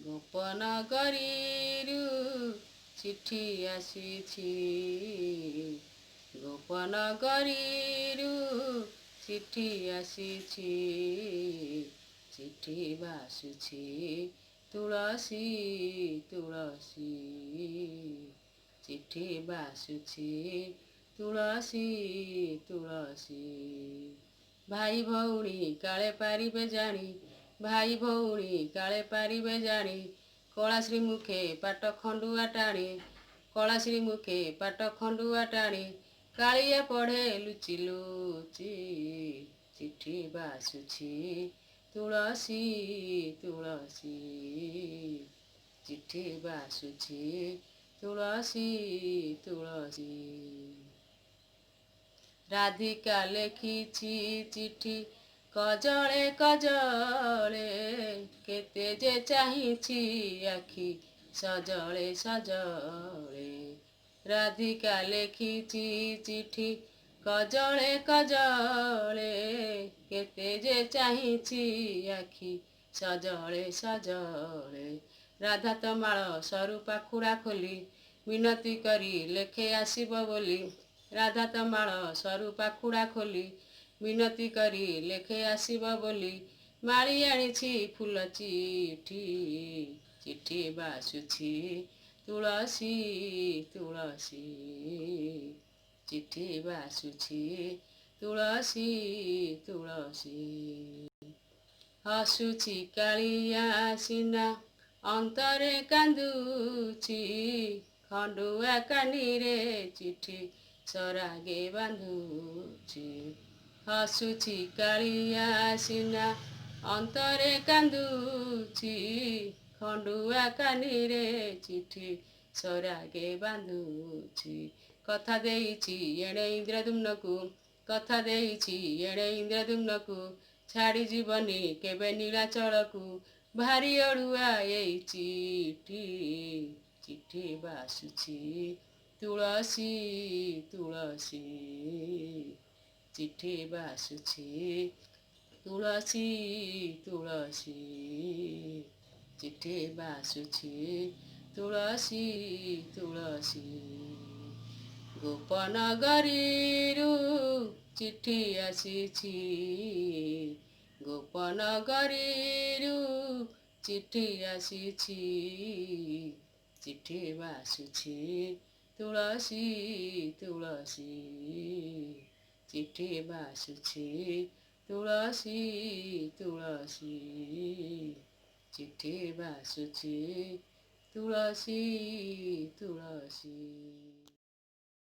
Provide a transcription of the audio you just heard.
ଗୋପନଗରୀରୁ ଚିଠି ଆସିଛି। ଗୋପନଗରୀରୁ ଚିଠି ଆସିଛି। ଚିଠି ବାସୁଛି ତୁଳସୀ ତୁଳସୀ। ଚିଠି ବାସୁଛି ତୁଳସୀ ତୁଳସୀ। ଭାଇ ଭଉଣୀ କାଳେ ପାରିବେ ଜାଣି, ଭାଇ ଭଉଣୀ କାଳେ ପାରିବେ ଜାଣି, କଳାଶ୍ରୀ ମୁଖେ ପାଟ ଖଣ୍ଡୁଆ ଟାଣି, କଳାଶ୍ରୀ ମୁଖେ ପାଟ ଖଣ୍ଡୁଆ ଟାଣି, କାଳିଆ ପଢ଼େ ଲୁଚି ଲୁଚି। ଚିଠି ବାସୁଛି ତୁଳସୀ ତୁଳସୀ। ଚିଠି ବାସୁଛି ତୁଳସୀ ତୁଳସୀ। ରାଧିକା ଲେଖିଛି ଚିଠି କଜଳେ କଜଳେ, କେତେ ଯେ ଚାହିଁଛି ଆଖି ସଜଳେ ସଜଳେ। ରାଧିକା ଲେଖିଛି ଚିଠି କଜଳେ କଜଳେ, କେତେ ଯେ ଚାହିଁଛି ଆଖି ସଜଳେ ସଜଳେ। ରାଧା ତ ମାଳ ସରୁ ପାଖୁଡ଼ା ଖୋଲି, ମିନତି କରି ଲେଖେ ଆସିବ ବୋଲି। ରାଧା ତ ମାଳ ସରୁ ପାଖୁଡ଼ା ଖୋଲି, ମିନତି କରି ଲେଖେ ଆସିବ ବୋଲି। ମାଳି ଆଣିଛି ଫୁଲ ଚିଠି, ଚିଠି ବାସୁଛି ତୁଳସୀ ତୁଳସୀ। ଚିଠି ବାସୁଛି ତୁଳସୀ ତୁଳସୀ। ହସୁଛି କାଳିଆ ସିନା ଅନ୍ତରେ କାନ୍ଦୁଛି, ଖଣ୍ଡୁଆ କାନିରେ ଚିଠି ସରାଗେ ବାନ୍ଧୁଛି। ହସୁଛି କାଳିଆ ସିନା ଅନ୍ତରେ କାନ୍ଦୁଛି, ଖଣ୍ଡୁଆ କାନିରେ ଚିଠି ସରାଗେ ବାନ୍ଧୁଛି। କଥା ଦେଇଛି ଏଣେ ଇନ୍ଦ୍ରଦ୍ୟୁମ୍ନକୁ, କଥା ଦେଇଛି ଏଣେ ଇନ୍ଦ୍ରଦ୍ୟୁମ୍ନକୁ, ଛାଡ଼ି ଯିବନି କେବେ ନୀଳାଚଳକୁ। ଭାରି ଅଡ଼ୁଆ ଏଇ ଚିଠି, ଚିଠି ବାସୁଛି ତୁଳସୀ ତୁଳସୀ। ଚିଠି ବାସୁଛି ତୁଳସୀ ତୁଳସୀ। ଚିଠି ବାସୁଛି ତୁଳସୀ ତୁଳସୀ। ଗୋପନଗରୀରୁ ଚିଠି ଆସିଛି, ଗୋପନଗରୀରୁ ଚିଠି ଆସିଛି। ଚିଠି ବାସୁଛି ତୁଳସୀ ତୁଳସୀ। ଚିଠି ବାସୁଛି ତୁଳସୀ ତୁଳସୀ। ଚିଠି ବାସୁଛି ତୁଳସୀ ତୁଳସୀ।